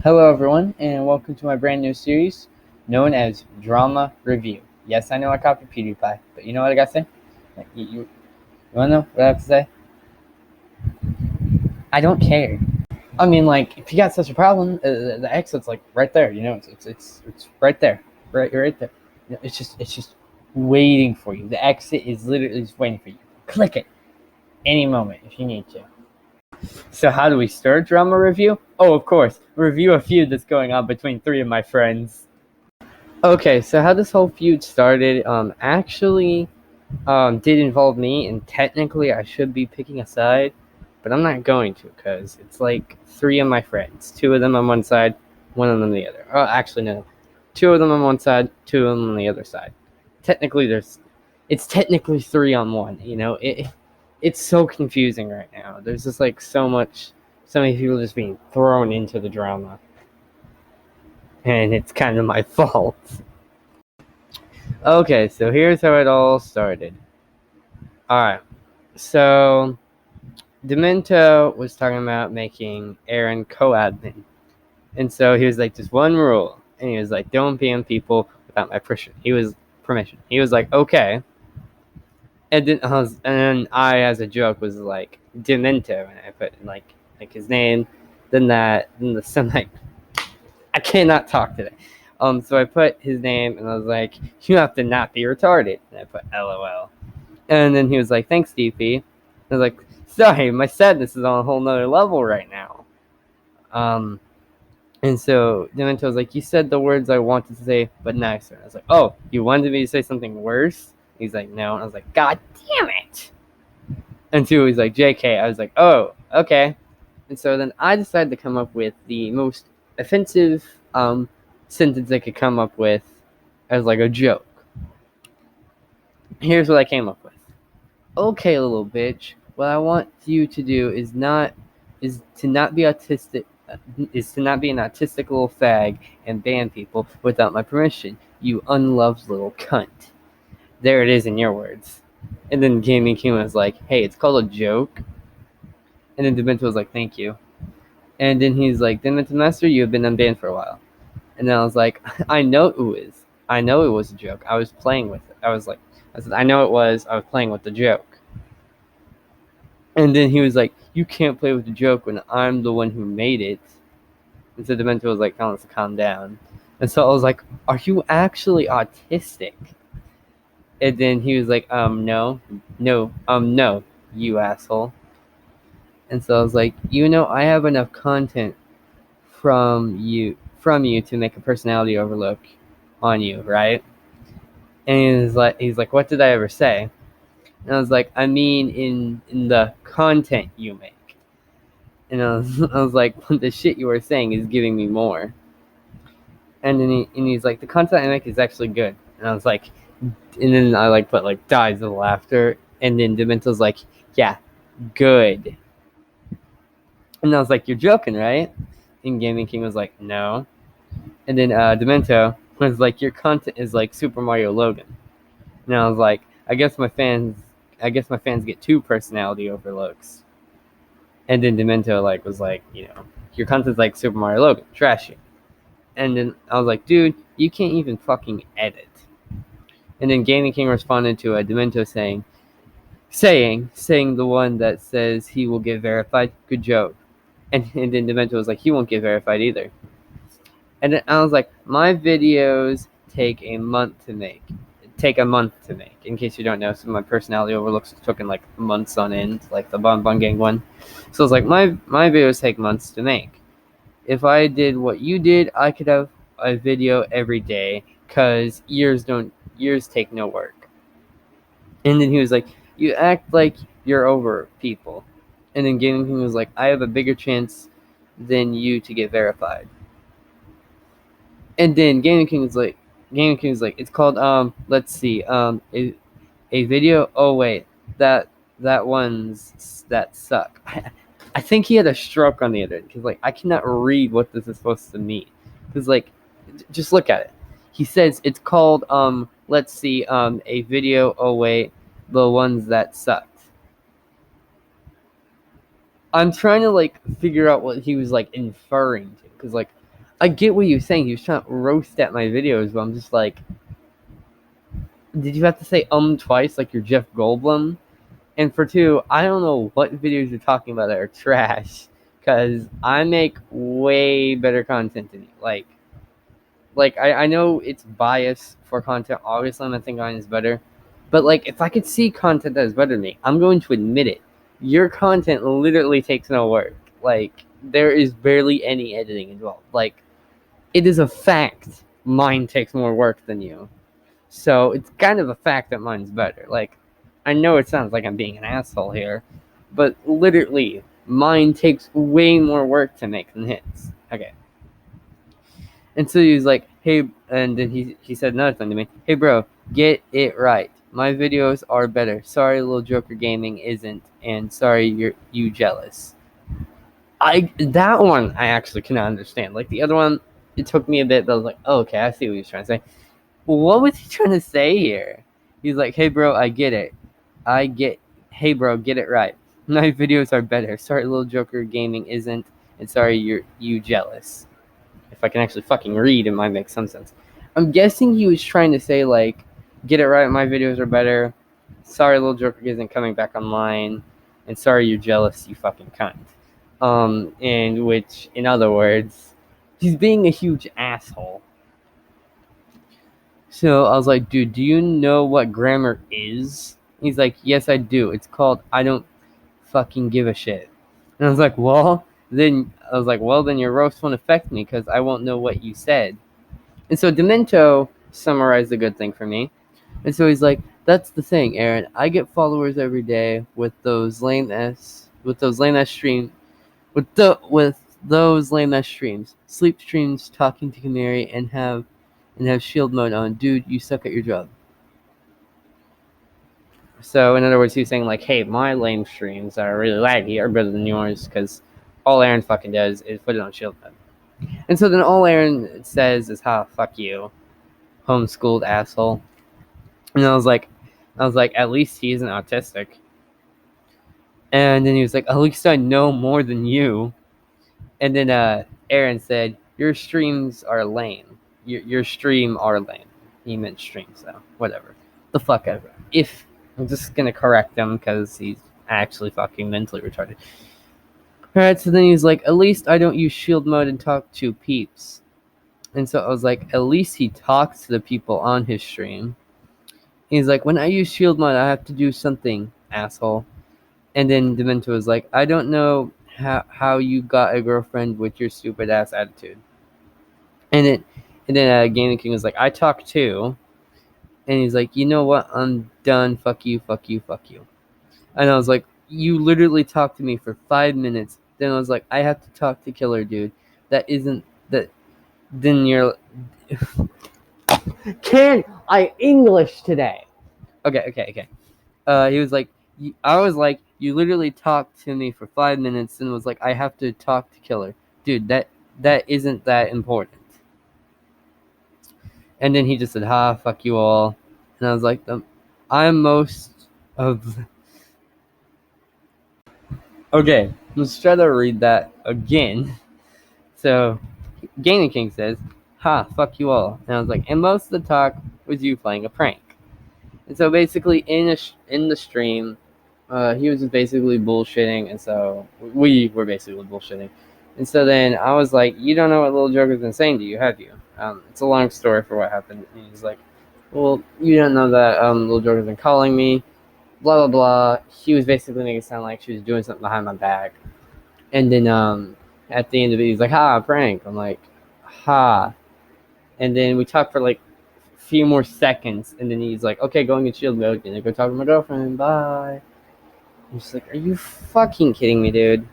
Hello, everyone, and welcome to my brand new series known as Drama Review. Yes, I know I copied PewDiePie, but you know what I gotta say? You wanna know what I have to say? I don't care. I mean, like, if you got such a problem, the exit's like right there. You know, it's right there, right there. It's just waiting for you. The exit is literally just waiting for you. Click it any moment if you need to. So how do we start drama review? Oh, of course, review a feud that's going on between three of my friends. Okay, so how this whole feud started, actually, did involve me, and technically I should be picking a side, but I'm not going to, because it's like three of my friends. Two of them on one side, one of them on the other. Oh, actually, no. Two of them on one side, two of them on the other side. Technically, it's technically 3-on-1, you know? It's so confusing right now. There's just, like, so many people just being thrown into the drama. And it's kind of my fault. Okay, so here's how it all started. Alright, so Demento was talking about making Aaron co-admin. And so he was like, just one rule. And he was like, don't PM people without my permission. He was like, okay. And then I, as a joke, was like, Demento. And I put like his name. Then like, I cannot talk today. So I put his name and I was like, you have to not be retarded. And I put LOL. And then he was like, thanks, DP. I was like, sorry, my sadness is on a whole nother level right now. And so Demento was like, you said the words I wanted to say, but nicer. I was like, oh, you wanted me to say something worse? He's like, no. And I was like, God damn it. And so he's like, JK. I was like, oh, okay. And so then I decided to come up with the most offensive sentence I could come up with as like a joke. Here's what I came up with. Okay, little bitch. What I want you to do is to not be autistic. Is to not be an autistic little fag and ban people without my permission. You unloved little cunt. There it is in your words. And then gamingking was like, hey, it's called a joke. And then Demento was like, thank you. And then he's like, Demento Master, you have been unbanned for a while. And then I was like, I know it was a joke. I was playing with it. I said, I know it was. I was playing with the joke. And then he was like, you can't play with the joke when I'm the one who made it. And so Demento was like, telling us to calm down. And so I was like, are you actually autistic? And then he was like, no, you asshole. And so I was like, I have enough content from you to make a personality overlook on you, right? And he's like, what did I ever say? And I was like, I mean, in the content you make. And I was like, the shit you were saying is giving me more. And then he's like, the content I make is actually good. And I was like, and then I like put like dies of laughter. And then Demento's like, yeah, good. And I was like, you're joking, right? And Gaming King was like, no. And then Demento was like, your content is like Super Mario Logan. And I was like, I guess my fans get two personality overlooks. And then Demento like was like, your content's like Super Mario Logan, trashy. And then I was like, dude, you can't even fucking edit. And then Gaming King responded to a Demento saying the one that says he will get verified. Good joke. And then Demento was like, he won't get verified either. And then I was like, my videos take a month to make. In case you don't know, some of my personality overlooks took in like months on end, like the Bon Bon Gang one. So I was like, my videos take months to make. If I did what you did, I could have a video every day, because years take no work. And then he was like, you act like you're over people. And then Gaming King was like, I have a bigger chance than you to get verified. And then Gaming King was like, it's called let's see, a video. Oh wait, that one's that suck. I think he had a stroke on the other end, because like I cannot read what this is supposed to mean. Because like, just look at it. He says it's called let's see, a video. Oh wait, the ones that sucked. I'm trying to like figure out what he was like inferring to, because like I get what he was saying. He was trying to roast at my videos, but I'm just like, did you have to say twice like you're Jeff Goldblum? And for two, I don't know what videos you're talking about that are trash, because I make way better content than you. Like I know it's biased for content. Obviously, I'm not thinking mine is better. But like, if I could see content that is better than me, I'm going to admit it. Your content literally takes no work. Like, there is barely any editing involved. Like, it is a fact mine takes more work than you. So it's kind of a fact that mine's better. Like, I know it sounds like I'm being an asshole here, but literally, mine takes way more work to make than his. Okay. And so he was like, hey, and then he said another thing to me. Hey, bro, get it right. My videos are better. Sorry, Little Joker Gaming isn't, and sorry you jealous. That one I actually cannot understand. Like, the other one, it took me a bit, but I was like, oh, okay, I see what he's trying to say. What was he trying to say here? He's like, hey, bro, I get it. Hey, bro, get it right. My videos are better. Sorry, Little Joker Gaming isn't, and sorry you jealous. If I can actually fucking read, it might make some sense. I'm guessing he was trying to say, like, get it right, my videos are better. Sorry, Little Joker isn't coming back online. And sorry you're jealous, you fucking cunt. And which, in other words, he's being a huge asshole. So I was like, dude, do you know what grammar is? He's like, yes, I do. It's called I don't fucking give a shit. And I was like, well, then your roast won't affect me because I won't know what you said. And so Demento summarized the good thing for me. And so he's like, that's the thing, Aaron. I get followers every day with those lame ass streams, sleep streams, talking to Canary, and have shield mode on. Dude, you suck at your job. So in other words, he's saying like, hey, my lame streams that are really laggy are better than yours because all Aaron fucking does is put it on shield mode. And so then all Aaron says is, ha, fuck you, homeschooled asshole. And I was like, at least he isn't autistic. And then he was like, at least I know more than you. And then Aaron said, your streams are lame. Your stream are lame. He meant streams, though. Whatever. The fuck ever. If I'm just gonna correct him because he's actually fucking mentally retarded. Alright, so then he's like, at least I don't use shield mode and talk to peeps. And so I was like, at least he talks to the people on his stream. He's like, when I use shield mode, I have to do something, asshole. And then Demento was like, I don't know how you got a girlfriend with your stupid ass attitude. And then Gaming King was like, I talk too. And he's like, you know what? I'm done. Fuck you, fuck you, fuck you. And I was like, you literally talked to me for 5 minutes. Then I was like, I have to talk to Killer Dude. That isn't that. Then you're. Can I English today? Okay. He was like, I was like, you literally talked to me for 5 minutes and was like, I have to talk to Killer. Dude, that isn't that important. And then he just said, ha, fuck you all. And I was like, I'm most of... Okay, let's try to read that again. So, Gaming King says, ha, fuck you all. And I was like, and most of the talk was you playing a prank. And so basically, in the stream, he was just basically bullshitting, and so we were basically bullshitting. And so then I was like, you don't know what Little Joker's been saying to you, have you? It's a long story for what happened. And he's like, well, you don't know that Little Joker's been calling me, blah, blah, blah. He was basically making it sound like she was doing something behind my back. And then at the end of it, he's like, ha, prank. I'm like, ha. And then we talked for like a few more seconds, and then he's like, okay, going in shield mode, and I go talk to my girlfriend, bye. I'm just like, are you fucking kidding me, dude?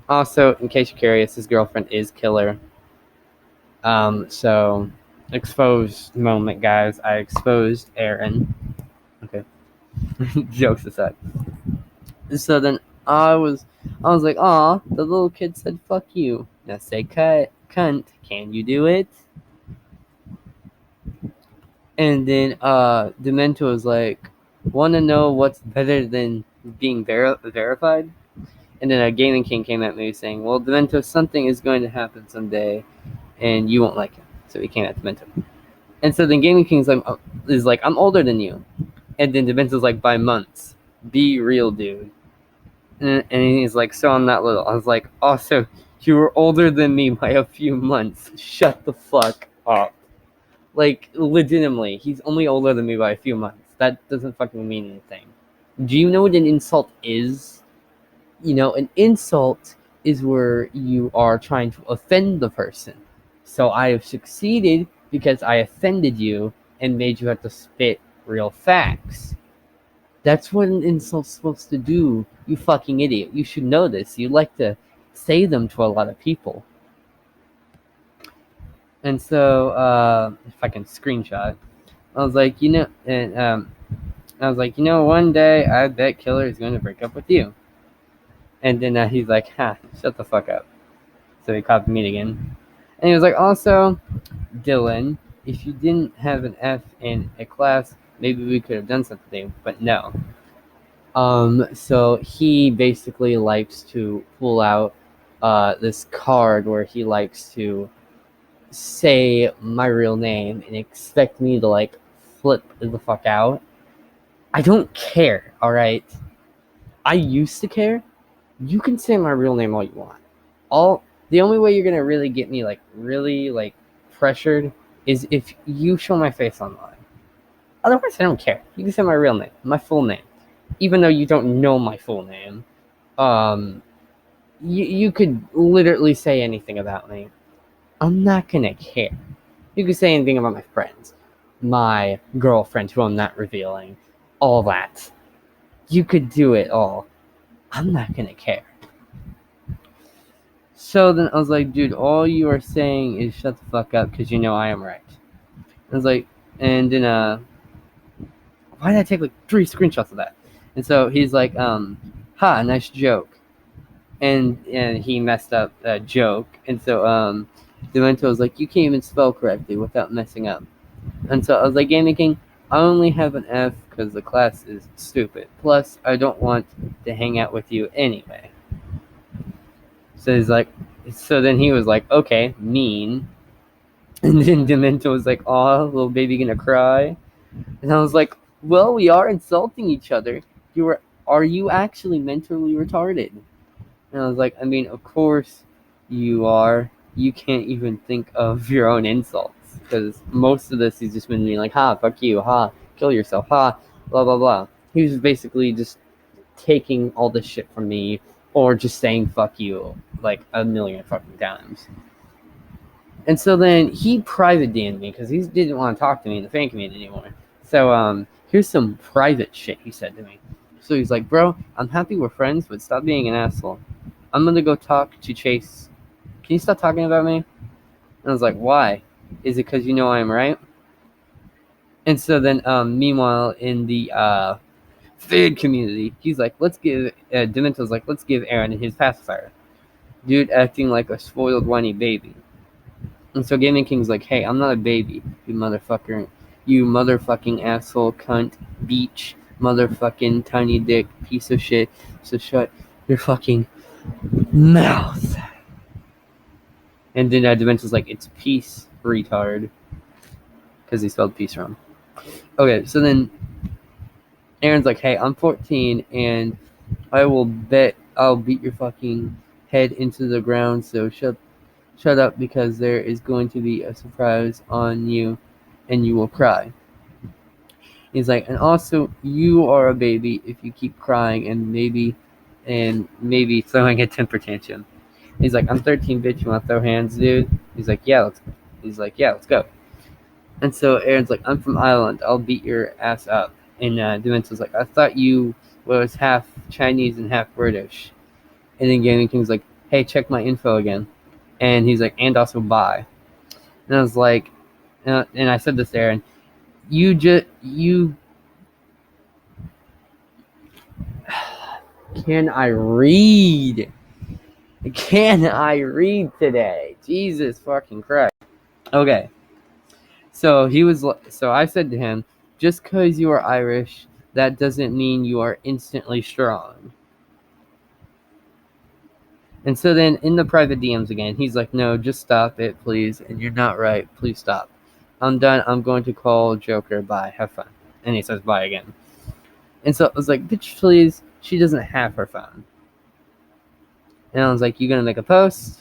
Also, in case you're curious, his girlfriend is Killer. So, exposed moment, guys. I exposed Aaron. Okay. Jokes aside. So then I was like, aw, the little kid said, fuck you. Now say cunt. Can you do it? And then Demento was like, want to know what's better than being verified? And then a Gaming King came at me saying, well, Demento, something is going to happen someday, and you won't like him. So he came at Demento. And so then Gaming King is like, I'm older than you. And then Demento's like, by months. Be real, dude. And he's like, so I'm not little. I was like, also, you were older than me by a few months. Shut the fuck up. Like, legitimately, he's only older than me by a few months. That doesn't fucking mean anything. Do you know what an insult is? You know, an insult is where you are trying to offend the person. So I have succeeded because I offended you and made you have to spit real facts. That's what an insult's supposed to do, you fucking idiot. You should know this. You like to say them to a lot of people. And so, if I can screenshot, I was like, I was like, one day I bet Killer is going to break up with you. And then he's like, shut the fuck up. So he copied me again. And he was like, also, Dylan, if you didn't have an F in a class, maybe we could have done something, but no. So he basically likes to pull out this card where he likes to say my real name and expect me to like flip the fuck out. I don't care, alright? I used to care. You can say my real name all you want. The only way you're gonna really get me like really like pressured is if you show my face online. Otherwise, I don't care. You can say my real name, my full name, even though you don't know my full name. You could literally say anything about me. I'm not gonna care. You could say anything about my friends, my girlfriend, who I'm not revealing, all that. You could do it all. I'm not gonna care. So then I was like, dude, all you are saying is shut the fuck up because you know I am right. I was like, and then why did I take like 3 screenshots of that? And so he's like, nice joke. And he messed up a joke. And so Demento was like, you can't even spell correctly without messing up. And so I was like, Gaming King, I only have an F because the class is stupid. Plus, I don't want to hang out with you anyway. So then he was like, okay, mean. And then Demento was like, aw, little baby gonna cry. And I was like, well, we are insulting each other. Are you actually mentally retarded? And I was like, I mean, of course you are. You can't even think of your own insults. Because most of this he's just been being like, fuck you, kill yourself, blah, blah, blah. He was basically just taking all this shit from me or just saying fuck you like a million fucking times. And so then he private DM'd me because he didn't want to talk to me in the fan community anymore. So here's some private shit he said to me. So he's like, bro, I'm happy we're friends, but stop being an asshole. I'm gonna go talk to Chase. Can you stop talking about me? And I was like, why? Is it because you know I'm right? And so then meanwhile in the fan community, he's like, Demento's like, let's give Aaron his pacifier. Dude acting like a spoiled whiny baby. And so Gaming King's like, hey, I'm not a baby, you motherfucker. You motherfucking asshole, cunt, beach, motherfucking tiny dick, piece of shit. So shut your fucking mouth. And then Demento's like, it's peace, retard. Because he spelled peace wrong. Okay, so then Aaron's like, hey, I'm 14 and I will bet I'll beat your fucking head into the ground, so shut up because there is going to be a surprise on you and you will cry. He's like, and also you are a baby if you keep crying and maybe throwing a temper tantrum. He's like, I'm 13, bitch, you wanna throw hands, dude? He's like, yeah, let's go. And so Aaron's like, I'm from Ireland, I'll beat your ass up. And Demento's like, I thought you was half Chinese and half British. And then Gaming King's like, hey, check my info again. And he's like, and also bye. And I was like, and I said this to Aaron, can I read? Can I read today? Jesus fucking Christ. Okay. So I said to him, just because you are Irish, that doesn't mean you are instantly strong. And so then in the private DMs again, he's like, no, just stop it, please. And you're not right. Please stop. I'm done. I'm going to call Joker. Bye. Have fun. And he says bye again. And so I was like, bitch, please. She doesn't have her phone. And I was like, you gonna make a post?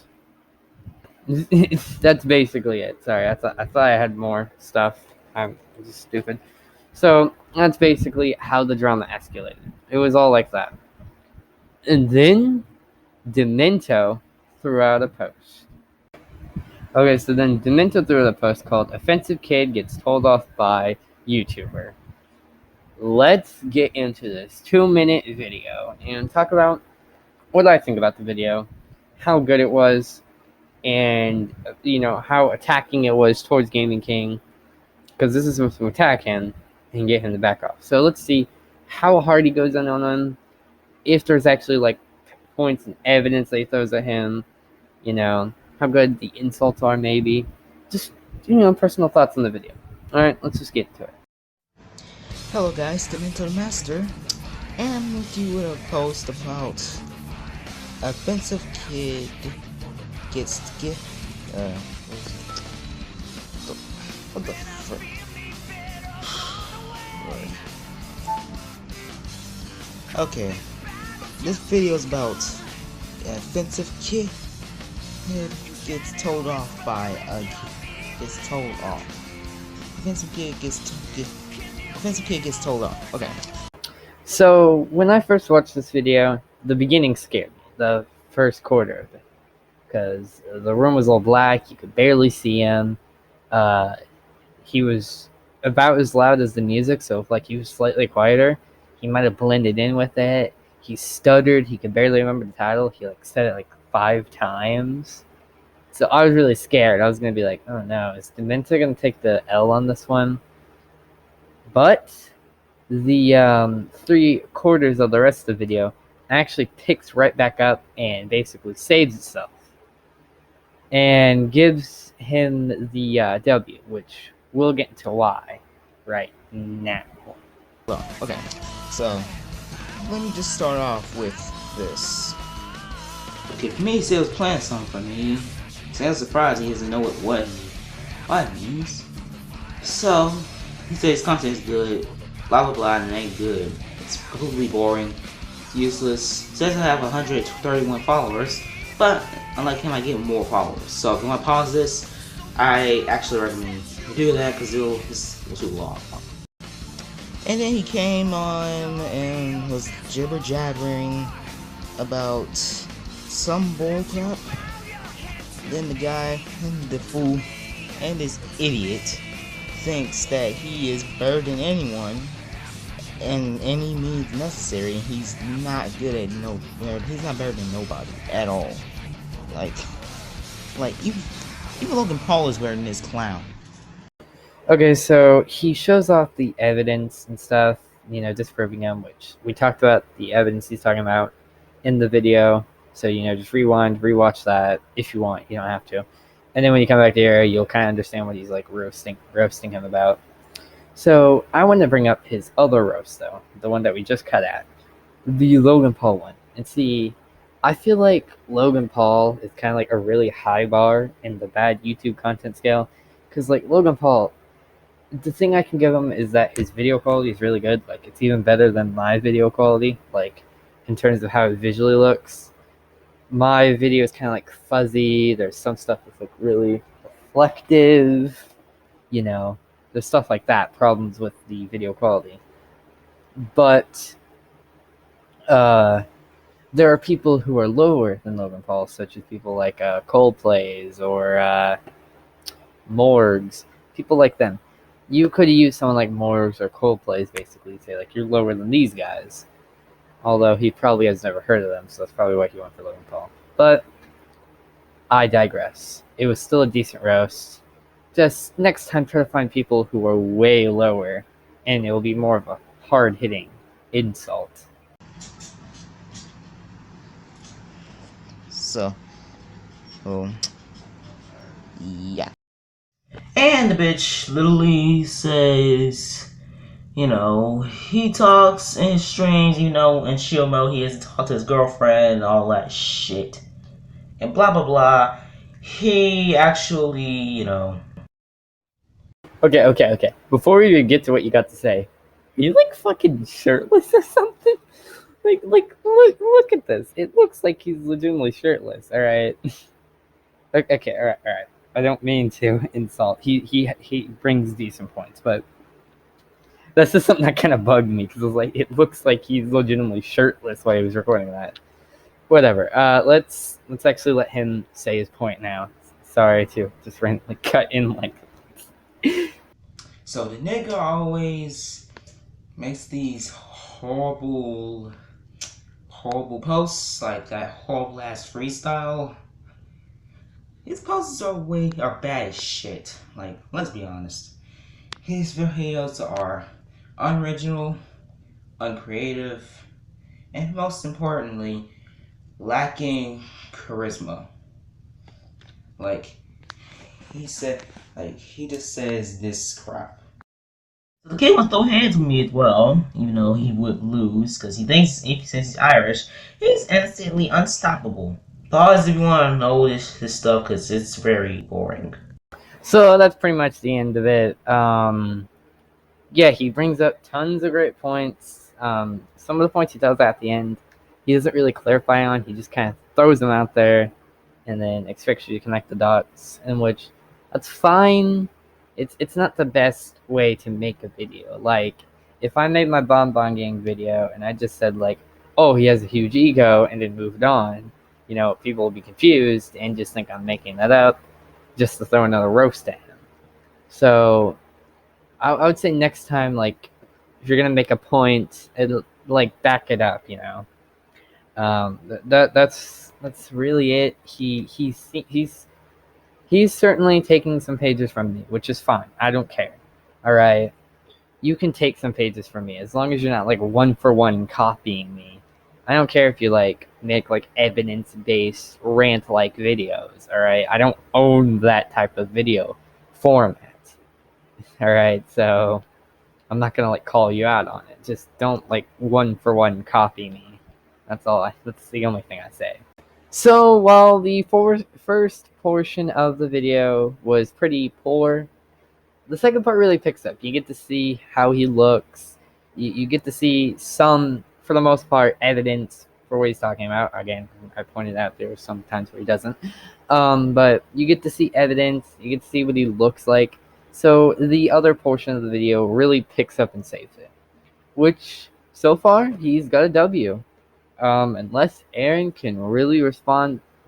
That's basically it. Sorry, I thought I had more stuff. I'm just stupid. So that's basically how the drama escalated. It was all like that. And then Demento threw out a post. Okay, so then Demento threw out a post called "Offensive Kid Gets Told Off by YouTuber." Let's get into this 2-minute video and talk about what I think about the video, how good it was, and how attacking it was towards Gaming King, because this is supposed to attack him and get him to back off. So let's see how hard he goes on him, if there's actually like points and evidence that he throws at him, how good the insults are, maybe. Just, personal thoughts on the video. Alright, let's just get to it. Hello guys, Dimentio Master, and I'm with you with a post about offensive kid what the frick? Okay, this video is about offensive kid gets told off by gets told off. Offensive kid gets told off. Okay. So when I first watched this video, the beginning scared me. The first quarter of it, because the room was all black. You could barely see him. He was about as loud as the music, so if he was slightly quieter, he might have blended in with it. He stuttered. He could barely remember the title. He said it 5 times. So I was really scared. I was gonna be like, oh no, is Demento gonna take the L on this one? But the 3/4 of the rest of the video actually picks right back up and basically saves itself and gives him the W, which we'll get into why right now. Okay, so let me just start off with this. Okay, for me, he said he was playing something for me. So I'm surprised he doesn't know what it means. So he said his content is good, blah blah blah, and it ain't good. It's completely boring, it's useless. Says I have 131 followers, but unlike him, I get more followers. So if you want to pause this, I actually recommend you do that because it's too long. And then he came on and was jibber jabbering about some bull crap. Then the guy, the fool, and this idiot thinks that he is better than anyone in any means necessary. He's not good at he's not better than nobody at all. Even Logan Paul is better than this clown. Okay, so he shows off the evidence and stuff, disproving him, which we talked about the evidence he's talking about in the video. So, just rewind, rewatch that if you want. You don't have to. And then when you come back here, you'll kind of understand what he's roasting him about. So I want to bring up his other roast, though, the one that we just cut at, the Logan Paul one. And see, I feel like Logan Paul is kind of a really high bar in the bad YouTube content scale, because Logan Paul, the thing I can give him is that his video quality is really good. It's even better than my video quality, in terms of how it visually looks. My video is kind of fuzzy. There's some stuff that's really reflective. There's stuff like that. Problems with the video quality. But there are people who are lower than Logan Paul, such as people like Coldplays or Morgs. People like them. You could use someone like Morgs or Coldplays basically to say you're lower than these guys. Although he probably has never heard of them, so that's probably why he went for Logan Paul. But I digress. It was still a decent roast. Just next time, try to find people who are way lower, and it will be more of a hard-hitting insult. So, yeah. And the bitch literally says, he talks in strange, in chill mode. He hasn't talked to his girlfriend and all that shit. and blah blah blah. He actually, you know. Okay. Before we even get to what you got to say, are you like fucking shirtless or something? Look at this. It looks like he's legitimately shirtless. All right. Okay. All right. I don't mean to insult. He brings decent points, but that's just something that kind of bugged me because it was like it looks like he's legitimately shirtless while he was recording that. Whatever. Let's actually let him say his point now. Sorry to just randomly cut in like. So the nigga always makes these horrible posts, like that horrible ass freestyle. His posts are bad as shit. Like, let's be honest. His videos are unoriginal, uncreative, and most importantly, lacking charisma. Like, he just says this crap. The kid wants to throw hands with me as well, even though he would lose, because he thinks if he says he's Irish, he's instantly unstoppable. Pause if you want to know this stuff, because it's very boring. So that's pretty much the end of it. Yeah, he brings up tons of great points. Some of the points he does at the end, he doesn't really clarify on. He just kind of throws them out there and then expects you to connect the dots, in which that's fine. It's not the best way to make a video. Like, if I made my Bonbon Gang video and I just said, like, oh, he has a huge ego and then moved on, people will be confused and just think I'm making that up just to throw another roast at him. So I would say next time, like, if you're gonna make a point, like, back it up. That's really it. He's certainly taking some pages from me, which is fine. I don't care. All right, you can take some pages from me as long as you're not like one for one copying me. I don't care if you like make like evidence based rant like videos. All right, I don't own that type of video format. All right, so I'm not gonna like call you out on it. Just don't like one for one copy me. That's the only thing I say. So while the first portion of the video was pretty poor, the second part really picks up. You get to see how he looks. You get to see some, for the most part, evidence for what he's talking about. Again, I pointed out there were some times where he doesn't. But you get to see evidence. You get to see what he looks like. So the other portion of the video really picks up and saves it. Which, so far, he's got a W. Unless Aaron can really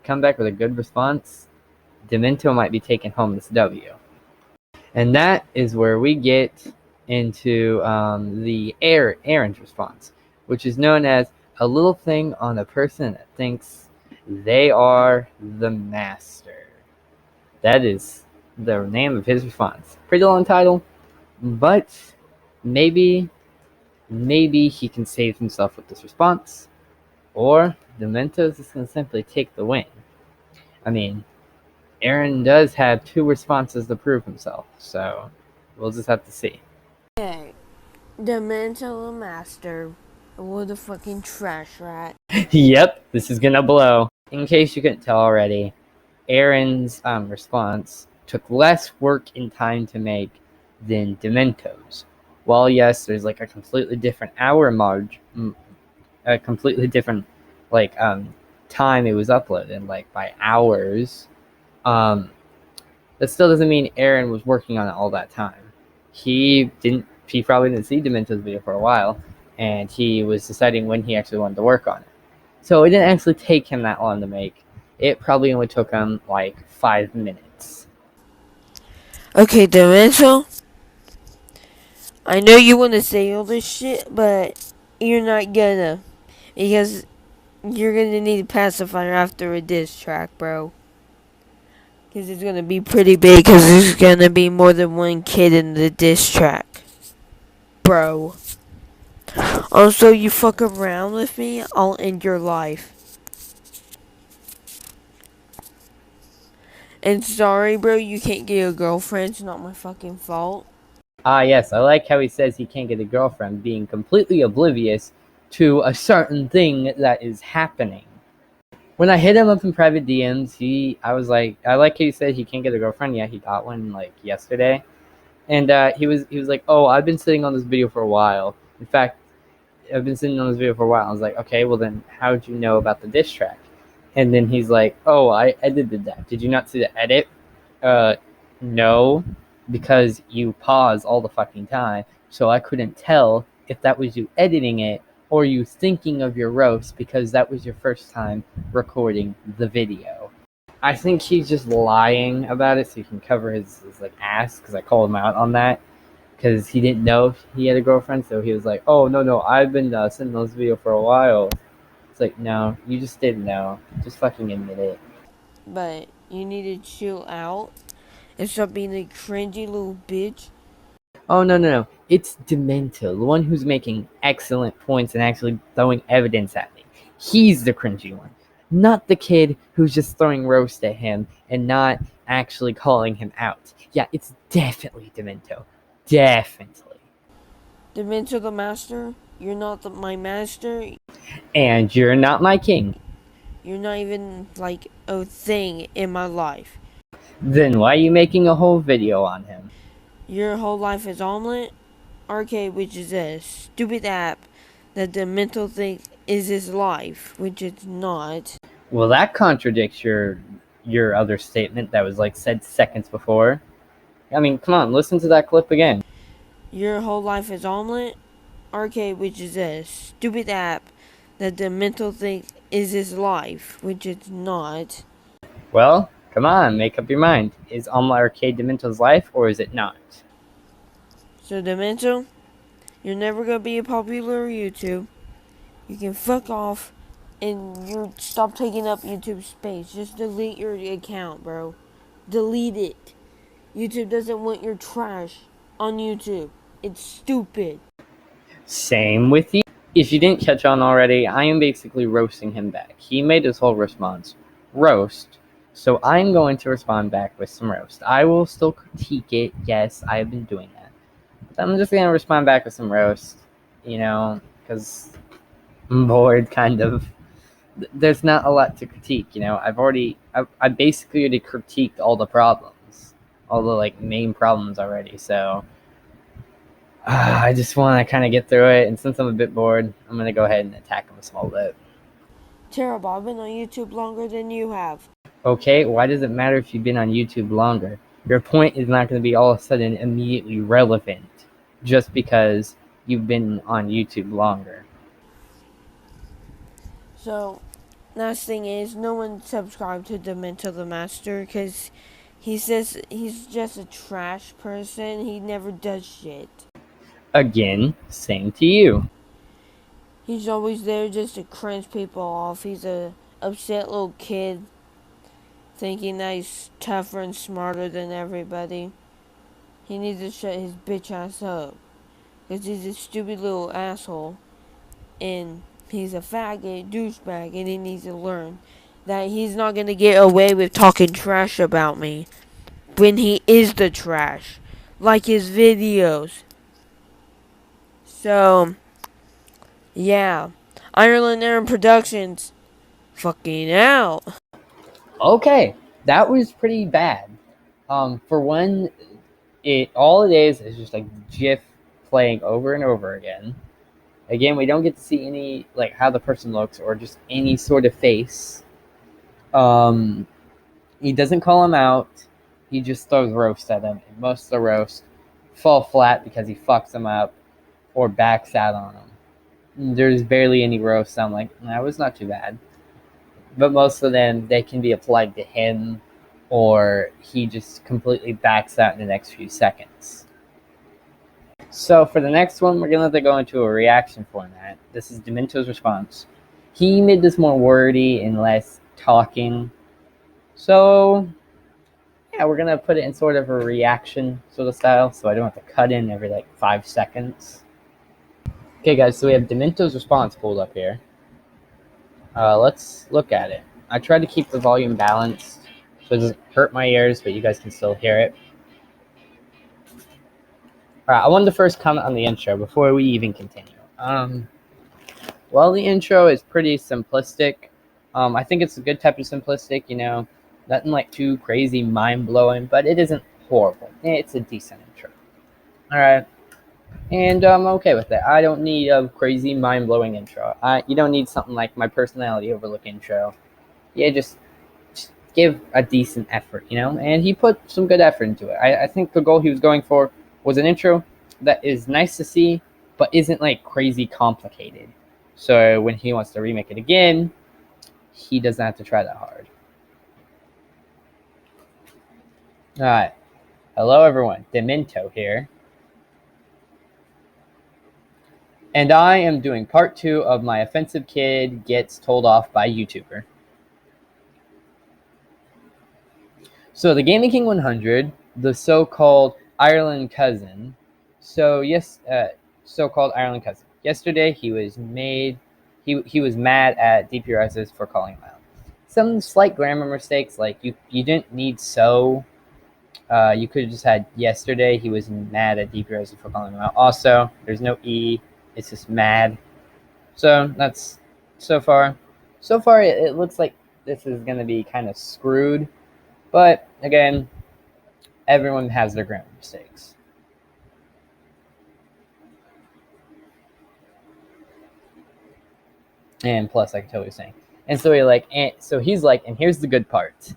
come back with a good response, Dimentio might be taking home this W. And that is where we get into the Aaron's response, which is known as a little thing on a person that thinks they are the master. That is the name of his response. Pretty long title, but maybe he can save himself with this response, or the Mentos is going to simply take the win. I mean, Aaron does have 2 responses to prove himself, so we'll just have to see. Okay, the mental master. What a fucking trash rat. Yep, this is gonna blow. In case you couldn't tell already, Aaron's response took less work and time to make than Demento's. While yes, there's like a completely different a completely different time it was uploaded, like by hours. That still doesn't mean Aaron was working on it all that time. He probably didn't see Demento's video for a while, and he was deciding when he actually wanted to work on it. So it didn't actually take him that long to make. It probably only took him like 5 minutes. Okay, Dimension, I know you want to say all this shit, but you're not gonna. Because you're gonna need a pacifier after a diss track, bro. Because it's gonna be pretty big, because there's gonna be more than one kid in the diss track. Bro. Also, you fuck around with me, I'll end your life. And sorry, bro, you can't get a girlfriend. It's not my fucking fault. Yes, I like how he says he can't get a girlfriend, being completely oblivious to a certain thing that is happening. When I hit him up in private DMs, I was like, I like how he said he can't get a girlfriend. Yeah, he got one like yesterday, and he was like, oh, I've been sitting on this video for a while. In fact, I've been sitting on this video for a while. I was like, okay, well then, how'd you know about the diss track? And then he's like, oh, I edited that. Did you not see the edit? Uh, no, because you pause all the fucking time, so I couldn't tell if that was you editing it or you thinking of your roast because that was your first time recording the video. I think he's just lying about it so he can cover his like ass, because I called him out on that because he didn't know he had a girlfriend. So he was like, oh no, I've been sending this video for a while. It's like, no, you just didn't know. Just fucking admit it. But you need to chill out and stop being a cringy little bitch. Oh no, it's Demento, the one who's making excellent points and actually throwing evidence at me. He's the cringy one, not the kid who's just throwing roast at him and not actually calling him out. Yeah, it's definitely Demento. Definitely. Dimentio the master, you're not my master. And you're not my king. You're not even like a thing in my life. Then why are you making a whole video on him? Your whole life is omelet arcade, which is a stupid app that the mental thing is his life, which it's not. Well, that contradicts your other statement that was like said seconds before. I mean, come on, listen to that clip again. Your whole life is omelet arcade, which is a stupid app that the mental thing is his life, which it's not. Well, come on, make up your mind. Is Omelet Arcade Demento's life, or is it not? So Demento, you're never gonna be a popular YouTube. You can fuck off and you stop taking up YouTube space. Just delete your account, bro. Delete it. YouTube doesn't want your trash on YouTube. It's stupid. Same with you. If you didn't catch on already, I am basically roasting him back. He made his whole response roast, so I'm going to respond back with some roast. I will still critique it. Yes, I have been doing that. But I'm just going to respond back with some roast, because I'm bored, kind of. There's not a lot to critique, I basically already critiqued all the problems, all the main problems already. So I just want to kind of get through it, and since I'm a bit bored, I'm gonna go ahead and attack him a small bit. Terrible. I've been on YouTube longer than you have. Okay, why does it matter if you've been on YouTube longer? Your point is not going to be all of a sudden immediately relevant just because you've been on YouTube longer. So, last thing is, no one subscribed to Demento the Master because he says he's just a trash person. He never does shit. Again, same to you. He's always there just to cringe people off. He's a upset little kid thinking that he's tougher and smarter than everybody. He needs to shut his bitch ass up because he's a stupid little asshole and he's a faggot douchebag, and he needs to learn that he's not gonna get away with talking trash about me when he is the trash, like his videos. So, yeah, Ireland Aaron Productions, fucking out. Okay, that was pretty bad. For one, all it is just like GIF playing over and over again. Again, we don't get to see any how the person looks or just any sort of face. He doesn't call him out. He just throws roast at him, and most of the roast fall flat because he fucks them up or backs out on them. There's barely any roast. I'm like, that was not too bad. But most of them, they can be applied to him, or he just completely backs out in the next few seconds. So for the next one, we're going to go into a reaction format. This is Demento's response. He made this more wordy and less talking. So yeah, we're going to put it in sort of a reaction sort of style, so I don't have to cut in every 5 seconds. Okay guys, so we have Demento's response pulled up here. Let's look at it. I tried to keep the volume balanced so it doesn't hurt my ears, but you guys can still hear it. Alright, I wanted to first comment on the intro before we even continue. Well, the intro is pretty simplistic. I think it's a good type of simplistic, nothing like too crazy mind blowing, but it isn't horrible. It's a decent intro. All right. And I'm okay with that. I don't need a crazy mind blowing intro. You don't need something like my personality overlook intro. Yeah, just give a decent effort, and he put some good effort into it. I think the goal he was going for was an intro that is nice to see, but isn't like crazy complicated. So when he wants to remake it again, he doesn't have to try that hard. All right. Hello, everyone. Dimentio here. And I am doing part 2 of my offensive kid gets told off by YouTuber. So the Gaming King 100, the so-called Ireland cousin. So-called Ireland cousin. Yesterday he was mad at DPRSs for calling him out. Some slight grammar mistakes, like you didn't need so. You could have just had yesterday he was mad at DPRSs for calling him out. Also, there's no E. It's just mad. So that's so far. So far, it looks like this is going to be kind of screwed. But again, everyone has their grammar mistakes. And plus, I can tell what he's saying. And so he's like, and here's the good part.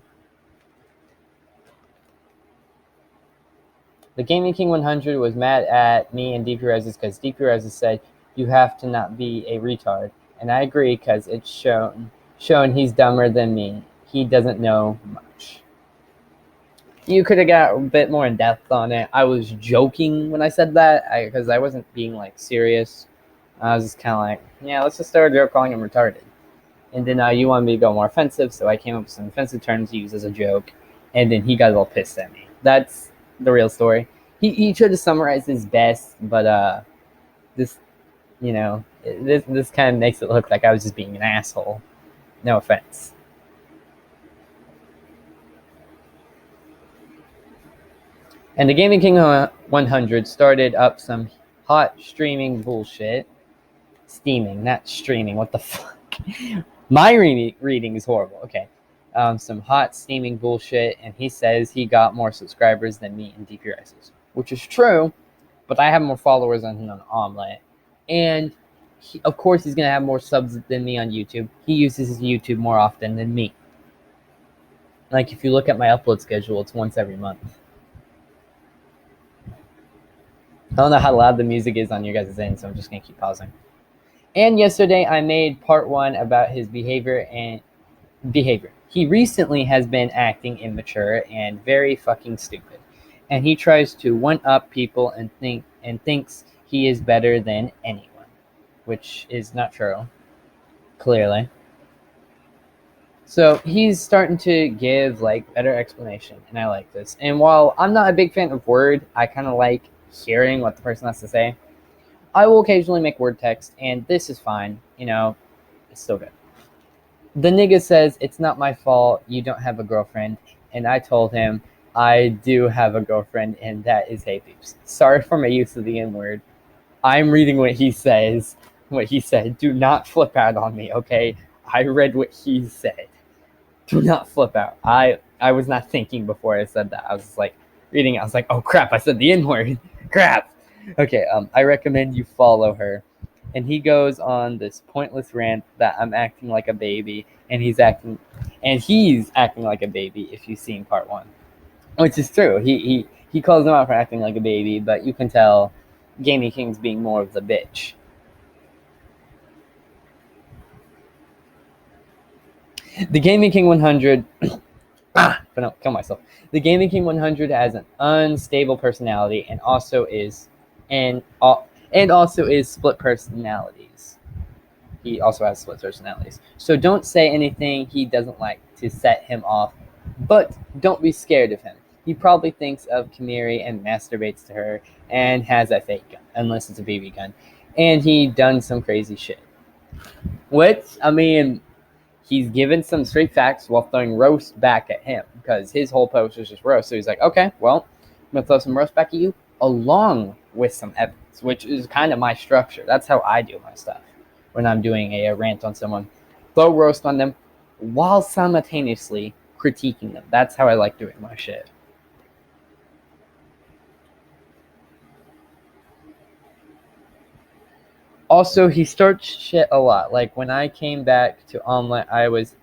The Gaming King 100 was mad at me and DPRSs because DPRSs said you have to not be a retard. And I agree because it's shown he's dumber than me. He doesn't know much. You could have got a bit more in depth on it. I was joking when I said that because I wasn't being like serious. I was just kind of like, yeah, let's just start a joke calling him retarded. And then you wanted me to go more offensive, so I came up with some offensive terms to use as a joke. And then he got a little pissed at me. That's the real story. He tried to summarize his best, but this kind of makes it look like I was just being an asshole. No offense. And the Gaming King 100 started up some hot streaming bullshit. Steaming, not streaming. What the fuck? My reading is horrible. Okay. Some hot steaming bullshit, and he says he got more subscribers than me in DPRSs, which is true, but I have more followers than him on Omelette. And of course he's going to have more subs than me on YouTube. He uses his YouTube more often than me. Like, if you look at my upload schedule, it's once every month. I don't know how loud the music is on your guys' end, so I'm just going to keep pausing. And yesterday I made part 1 about his behavior. He recently has been acting immature and very fucking stupid. And he tries to one-up people and thinks he is better than anyone, which is not true, clearly. So he's starting to give like better explanation, and I like this. And while I'm not a big fan of Word, I kind of like hearing what the person has to say. I will occasionally make word text, and this is fine. It's still good. The nigga says, it's not my fault you don't have a girlfriend. And I told him, I do have a girlfriend, and that is Hey Peeps. Sorry for my use of the N-word. I'm reading what he says. What he said. Do not flip out on me, okay? I read what he said. Do not flip out. I was not thinking before I said that. I was just like reading it. I was like, oh crap, I said the N-word. Crap. Okay, I recommend you follow her. And he goes on this pointless rant that I'm acting like a baby, and he's acting like a baby if you've seen part 1. Which is true. He calls him out for acting like a baby, but you can tell Gaming King's being more of the bitch. The Gaming King 100 but no, kill myself. The Gaming King 100 has an unstable personality and also is split personalities. He also has split personalities. So don't say anything he doesn't like to set him off, but don't be scared of him. He probably thinks of Kamiri and masturbates to her and has a fake gun, unless it's a BB gun. And he done some crazy shit. Which, I mean, he's given some straight facts while throwing roast back at him, because his whole post was just roast. So he's like, okay, well, I'm going to throw some roast back at you along with some evidence, which is kind of my structure. That's how I do my stuff when I'm doing a rant on someone. Throw roast on them, while simultaneously critiquing them. That's how I like doing my shit. Also, he starts shit a lot. Like when I came back to Omelette, I was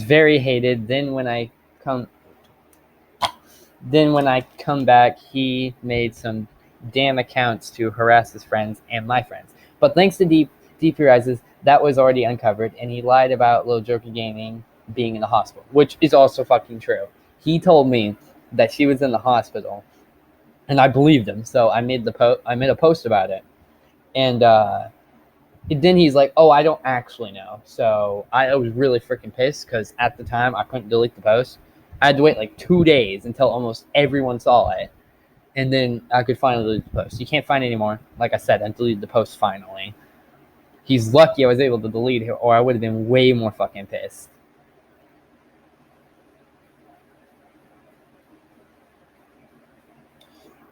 very hated. Then when I come back, he made some damn accounts to harass his friends and my friends. But thanks to DP Rises, that was already uncovered, and he lied about Lil Joker Gaming being in the hospital, which is also fucking true. He told me that she was in the hospital, and I believed him. So I made a post about it, and then he's like, "Oh, I don't actually know." So I was really freaking pissed because at the time I couldn't delete the post. I had to wait like 2 days until almost everyone saw it, and then I could finally delete the post. You can't find it anymore. Like I said, I deleted the post finally. He's lucky I was able to delete it, or I would have been way more fucking pissed.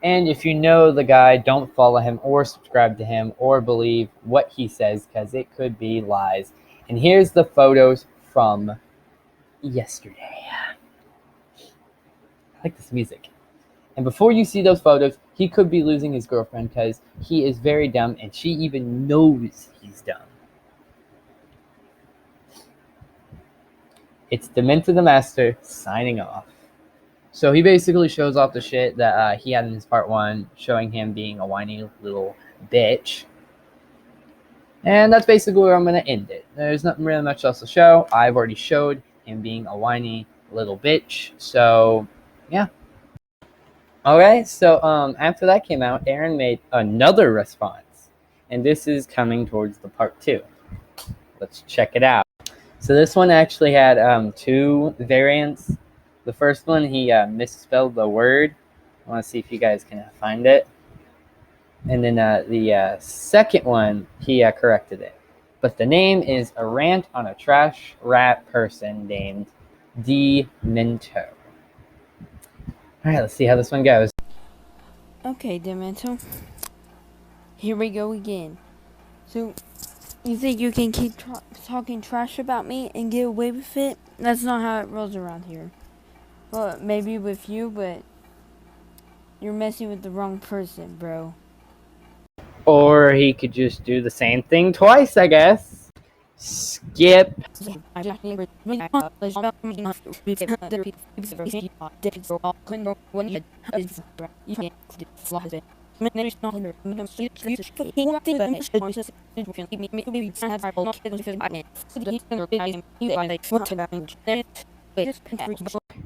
And if you know the guy, don't follow him or subscribe to him or believe what he says, because it could be lies. And here's the photos from yesterday. I like this music. And before you see those photos, he could be losing his girlfriend because he is very dumb, and she even knows he's dumb. It's Dementia the Master signing off. So he basically shows off the shit that he had in his part 1, showing him being a whiny little bitch. And that's basically where I'm going to end it. There's not really much else to show. I've already showed him being a whiny little bitch. So, yeah. Okay, so after that came out, Aaron made another response. And this is coming towards the part 2. Let's check it out. So this one actually had 2 variants. The first one, he misspelled the word. I want to see if you guys can find it. And then the second one, he corrected it. But the name is A Rant on a Trash Rat Person named Dimentio. All right, let's see how this one goes. Okay, Demento. Here we go again. So, you think you can keep talking trash about me and get away with it? That's not how it rolls around here. Well, maybe with you, but you're messing with the wrong person, bro. Or he could just do the same thing twice, I guess. Skip.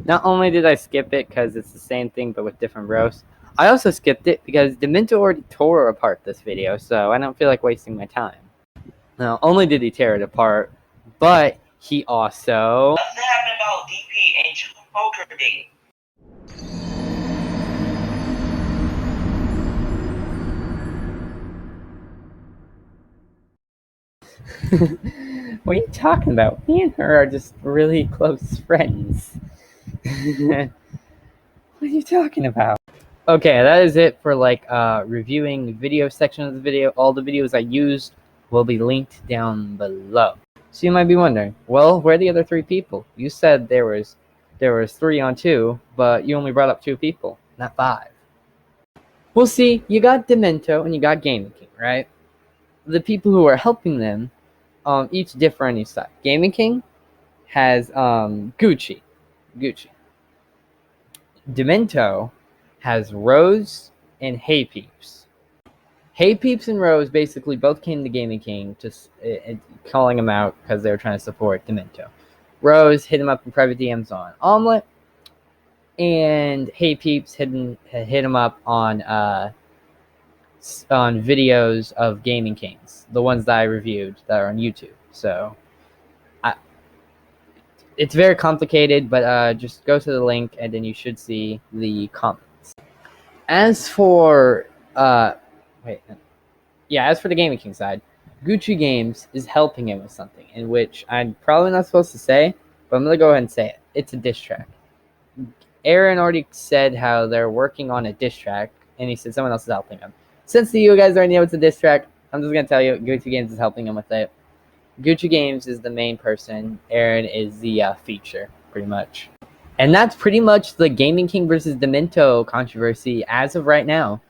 Not only did I skip it because it's the same thing but with different roasts, I also skipped it because Dementor already tore apart this video, so I don't feel like wasting my time. Not only did he tear it apart, but he also... Nothing happened about DP and poker date. What are you talking about? Me and her are just really close friends. What are you talking about? Okay, that is it for reviewing the video section of the video. All the videos I used will be linked down below. So you might be wondering, well, where are the other 3 people? You said there was 3 on 2, but you only brought up 2 people, not 5. Well, see, you got Demento and you got gamingking, right? The people who are helping them each differ on each side. gamingking has Gucci. Demento has Rose and Hey Peeps. Hey Peeps and Rose basically both came to gamingking, just calling him out because they were trying to support Demento. Rose hit him up in private DMs on Omelette, and Hey Peeps hit him up on videos of Gaming Kings, the ones that I reviewed that are on YouTube. So it's very complicated, but just go to the link and then you should see the comments. As for as for the Gaming King side, Gucci Games is helping him with something in which I'm probably not supposed to say, but I'm gonna go ahead and say it. It's a diss track. Aaron already said how they're working on a diss track, and he said someone else is helping him. Since you guys already know it's a diss track, I'm just gonna tell you Gucci Games is helping him with it. Gucci Games is the main person. Aaron is the feature, pretty much. And that's pretty much the Gaming King versus Demento controversy as of right now.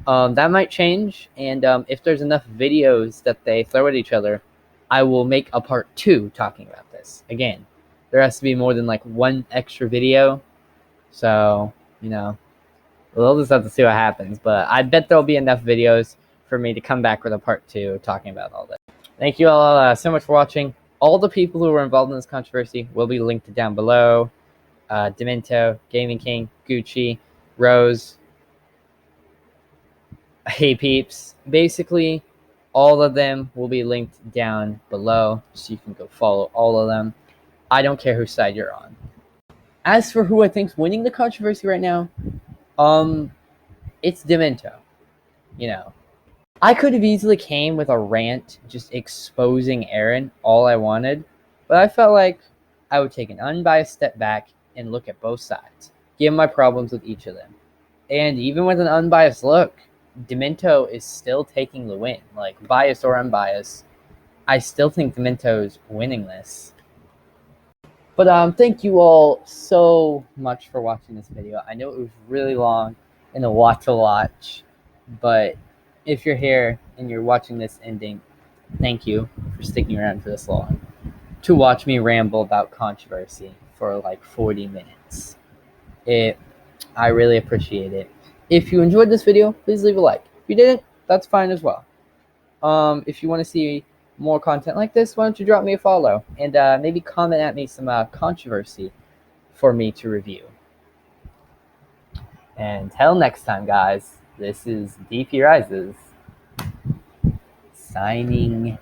That might change, and if there's enough videos that they throw at each other, I will make a part 2 talking about this. Again, there has to be more than like one extra video, so, we'll just have to see what happens. But I bet there'll be enough videos for me to come back with a part 2 talking about all this. Thank you all so much for watching. All the people who were involved in this controversy will be linked down below. Demento, Gaming King, Gucci, Rose, Hey Peeps. Basically, all of them will be linked down below, so you can go follow all of them. I don't care whose side you're on. As for who I think's winning the controversy right now, it's Demento. I could have easily came with a rant just exposing Aaron all I wanted, but I felt like I would take an unbiased step back and look at both sides, give my problems with each of them. And even with an unbiased look, Demento is still taking the win. Like, biased or unbiased, I still think Demento's winning this. But thank you all so much for watching this video. I know it was really long and a lot to watch, but if you're here and you're watching this ending, thank you for sticking around for this long to watch me ramble about controversy for like 40 minutes. I really appreciate it. If you enjoyed this video, please leave a like. If you didn't, that's fine as well. If you want to see more content like this, why don't you drop me a follow and maybe comment at me some controversy for me to review. And until next time, guys, this is DP Rises signing